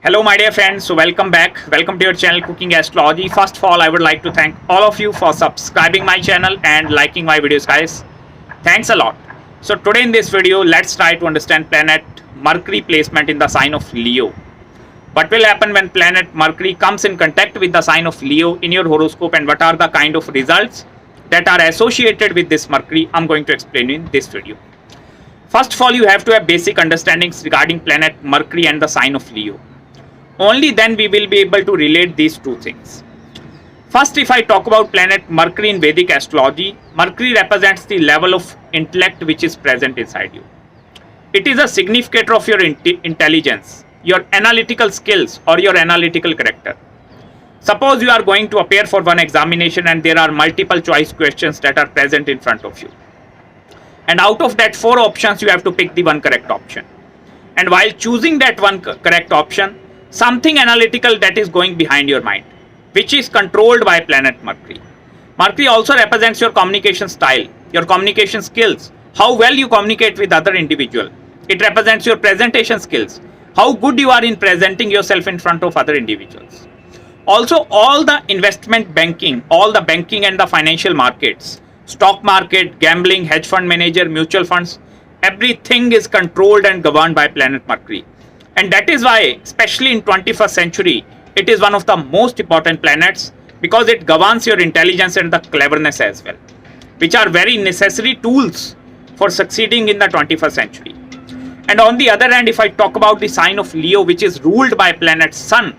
Hello my dear friends, so welcome back. Welcome to your channel Cooking Astrology. First of all, I would like to thank all of you for subscribing my channel and liking my videos, guys. Thanks a lot. So today in this video, let's try to understand planet Mercury placement in the sign of Leo. What will happen when planet Mercury comes in contact with the sign of Leo in your horoscope, and what are the kind of results that are associated with this Mercury? I'm going to explain in this video. First of all, you have to have basic understandings regarding planet Mercury and the sign of Leo. Only then we will be able to relate these two things. First, if I talk about planet Mercury in Vedic Astrology, Mercury represents the level of intellect which is present inside you. It is a significator of your intelligence, your analytical skills or your analytical character. Suppose you are going to appear for one examination and there are multiple choice questions that are present in front of you. And out of that 4 options, you have to pick the one correct option. And while choosing that one correct option, something analytical that is going behind your mind, which is controlled by planet Mercury. Mercury also represents your communication style, your communication skills, how well you communicate with other individual. It represents your presentation skills, how good you are in presenting yourself in front of other individuals. Also, all the investment banking, all the banking and the financial markets, stock market, gambling, hedge fund manager, mutual funds, everything is controlled and governed by planet Mercury. And that is why, especially in 21st century, it is one of the most important planets because it governs your intelligence and the cleverness as well, which are very necessary tools for succeeding in the 21st century. And on the other hand, if I talk about the sign of Leo, which is ruled by planet Sun,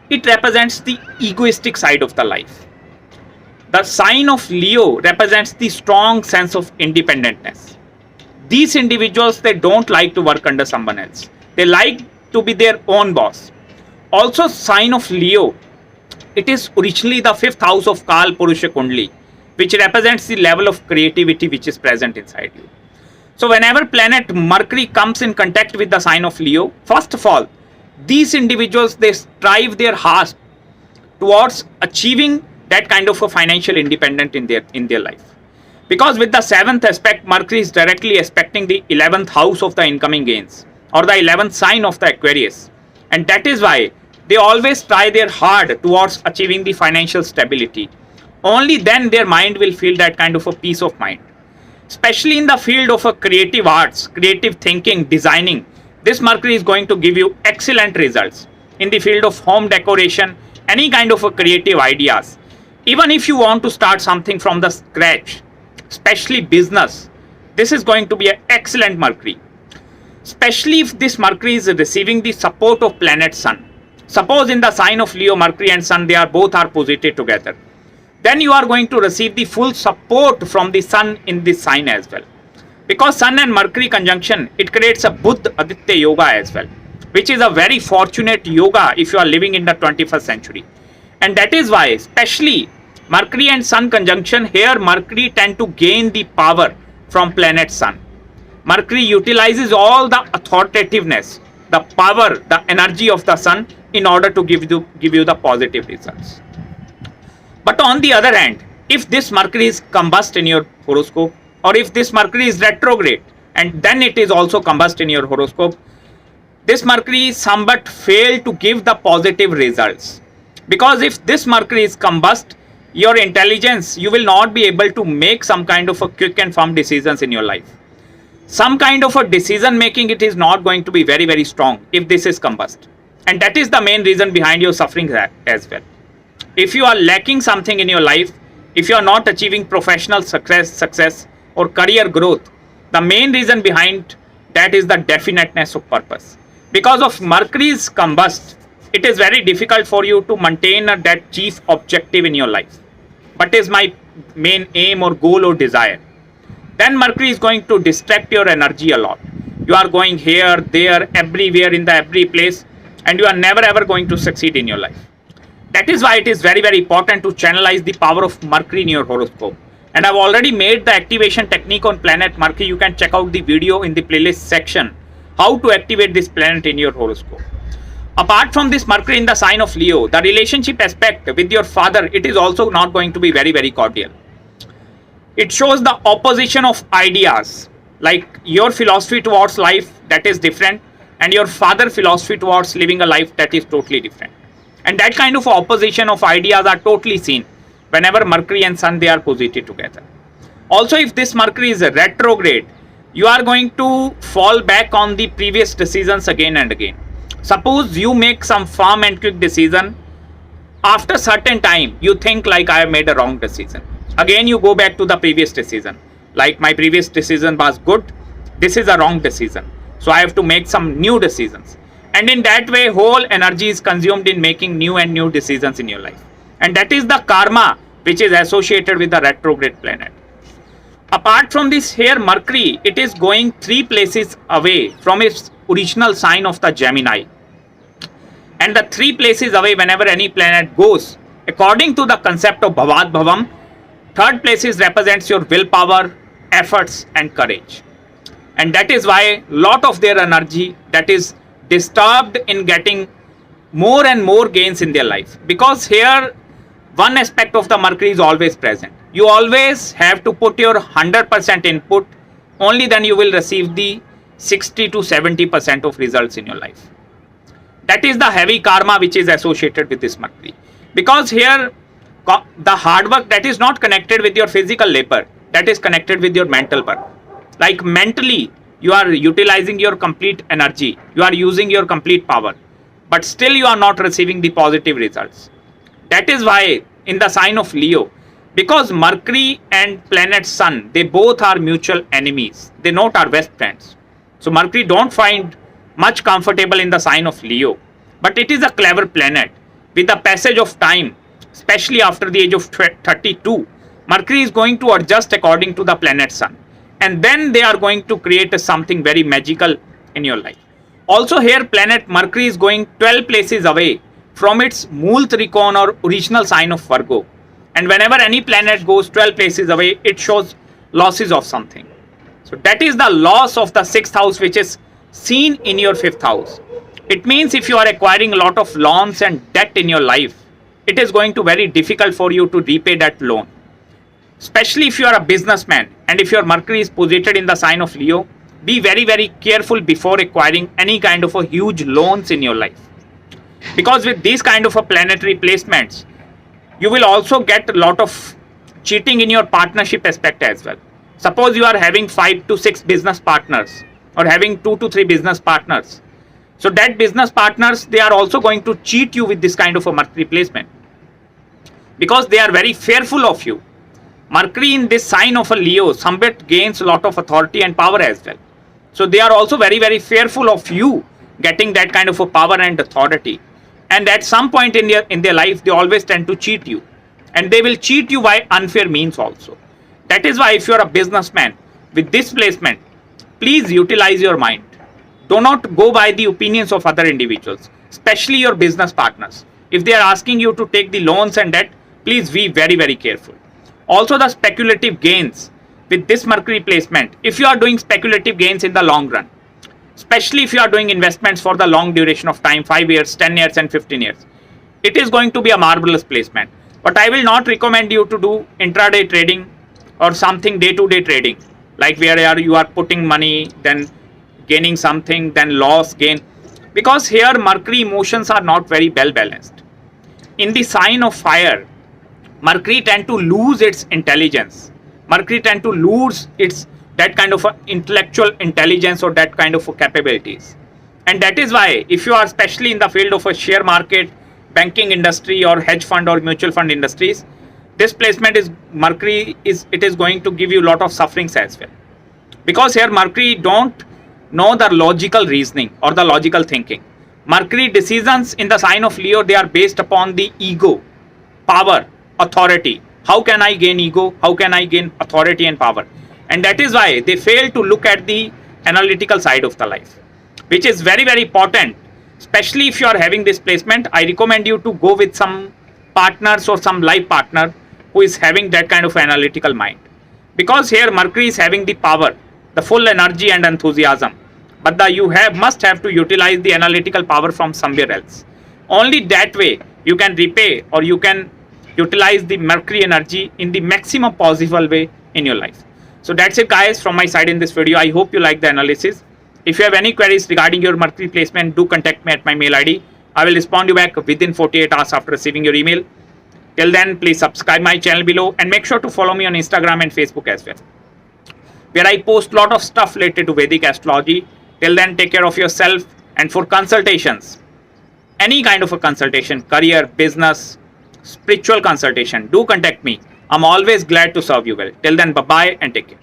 it represents the egoistic side of the life. The sign of Leo represents the strong sense of independentness. These individuals, they don't like to work under someone else. They like to be their own boss. Also, sign of Leo, it is originally the 5th house of Kal Purusha Kundli, which represents the level of creativity which is present inside you. So whenever planet Mercury comes in contact with the sign of Leo, first of all, these individuals, they strive their hardest towards achieving that kind of a financial independence in their life. Because with the 7th aspect, Mercury is directly aspecting the 11th house of the incoming gains, or the 11th sign of the Aquarius. And that is why they always try their hard towards achieving the financial stability. Only then their mind will feel that kind of a peace of mind. Especially in the field of a creative arts, creative thinking, designing, this Mercury is going to give you excellent results. In the field of home decoration, any kind of a creative ideas. Even if you want to start something from the scratch, especially business, this is going to be an excellent Mercury. Especially if this Mercury is receiving the support of planet Sun. Suppose in the sign of Leo, Mercury and Sun, they are both posited together. Then you are going to receive the full support from the Sun in this sign as well. Because Sun and Mercury conjunction, it creates a Buddha Aditya yoga as well, which is a very fortunate yoga if you are living in the 21st century. And that is why, especially Mercury and Sun conjunction, here Mercury tend to gain the power from planet Sun. Mercury utilizes all the authoritativeness, the power, the energy of the Sun in order to give you the positive results. But on the other hand, if this Mercury is combust in your horoscope, or if this Mercury is retrograde and then it is also combust in your horoscope, this Mercury somewhat fail to give the positive results. Because if this Mercury is combust, your intelligence, you will not be able to make some kind of a quick and firm decisions in your life. Some kind of a decision making, it is not going to be very, very strong if this is combust. And that is the main reason behind your suffering as well. If you are lacking something in your life, if you are not achieving professional success or career growth, the main reason behind that is the definiteness of purpose. Because of Mercury's combust, it is very difficult for you to maintain that chief objective in your life. What is my main aim or goal or desire? Then Mercury is going to distract your energy a lot. You are going here, there, everywhere, in the every place, and you are never ever going to succeed in your life. That is why it is very, very important to channelize the power of Mercury in your horoscope. And I've already made the activation technique on planet Mercury. You can check out the video in the playlist section, how to activate this planet in your horoscope. Apart from this Mercury in the sign of Leo, the relationship aspect with your father, it is also not going to be very, very cordial. It shows the opposition of ideas, like your philosophy towards life, that is different, and your father philosophy towards living a life that is totally different. And that kind of opposition of ideas are totally seen whenever Mercury and Sun, they are posited together. Also, if this Mercury is a retrograde, you are going to fall back on the previous decisions again and again. Suppose you make some firm and quick decision. After certain time, you think like I have made a wrong decision. Again, you go back to the previous decision. Like my previous decision was good. This is a wrong decision. So I have to make some new decisions. And in that way, whole energy is consumed in making new and new decisions in your life. And that is the karma which is associated with the retrograde planet. Apart from this, here Mercury, it is going 3 places away from its original sign of the Gemini. And the 3 places away whenever any planet goes, according to the concept of Bhavad Bhavam, 3rd places represents your willpower, efforts and courage. And that is why lot of their energy that is disturbed in getting more and more gains in their life. Because here one aspect of the Mercury is always present. You always have to put your 100% input, only then you will receive the 60 to 70% of results in your life. That is the heavy karma which is associated with this Mercury. Because here the hard work that is not connected with your physical labor, that is connected with your mental work. Like mentally, you are utilizing your complete energy, you are using your complete power, but still you are not receiving the positive results. That is why in the sign of Leo, because Mercury and planet Sun, they both are mutual enemies, they not are best friends. So Mercury don't find much comfortable in the sign of Leo, but it is a clever planet. With the passage of time, especially after the age of 32, Mercury is going to adjust according to the planet Sun, and then they are going to create something very magical in your life. Also here planet Mercury is going 12 places away from its Mool Trikon or original sign of Virgo, and whenever any planet goes 12 places away, it shows losses of something. So that is the loss of the 6th house which is seen in your 5th house. It means if you are acquiring a lot of loans and debt in your life, it is going to be very difficult for you to repay that loan. Especially if you are a businessman and if your Mercury is posited in the sign of Leo, be very, very careful before acquiring any kind of a huge loans in your life. Because with these kind of a planetary placements, you will also get a lot of cheating in your partnership aspect as well. Suppose you are having 5 to 6 business partners or having 2 to 3 business partners. So that business partners, they are also going to cheat you with this kind of a Mercury placement, because they are very fearful of you. Mercury in this sign of a Leo somewhat gains a lot of authority and power as well. So they are also very, very fearful of you getting that kind of a power and authority. And at some point in their life, they always tend to cheat you. And they will cheat you by unfair means also. That is why if you are a businessman with this placement, please utilize your mind. Do not go by the opinions of other individuals, especially your business partners. If they are asking you to take the loans and debt, please be very, very careful. Also the speculative gains with this Mercury placement, if you are doing speculative gains in the long run, especially if you are doing investments for the long duration of time, 5 years, 10 years and 15 years, it is going to be a marvelous placement. But I will not recommend you to do intraday trading or something day-to-day trading, like where you are putting money, then gaining something, then loss, gain. Because here Mercury emotions are not very well balanced. In the sign of fire, Mercury tend to lose its intelligence. Mercury tend to lose its that kind of intellectual intelligence or that kind of capabilities. And that is why if you are especially in the field of a share market, banking industry or hedge fund or mutual fund industries, this placement is Mercury is going to give you a lot of sufferings as well. Because here Mercury don't know the logical reasoning or the logical thinking. Mercury decisions in the sign of Leo, they are based upon the ego, power, authority. How can I gain ego? How can I gain authority and power? And that is why they fail to look at the analytical side of the life, which is very, very important. Especially if you are having this placement, I recommend you to go with some partners or some life partner who is having that kind of analytical mind. Because here Mercury is having the power, the full energy and enthusiasm. But must have to utilize the analytical power from somewhere else. Only that way you can repay or you can utilize the Mercury energy in the maximum possible way in your life. So that's it guys from my side in this video. I hope you like the analysis. If you have any queries regarding your Mercury placement, do contact me at my mail ID. I will respond you back within 48 hours after receiving your email. Till then, please subscribe my channel below and make sure to follow me on Instagram and Facebook as well, where I post a lot of stuff related to Vedic astrology. Till then, take care of yourself. And for consultations, any kind of a consultation, career, business, spiritual consultation, do contact me. I'm always glad to serve you well. Till then, bye-bye and take care.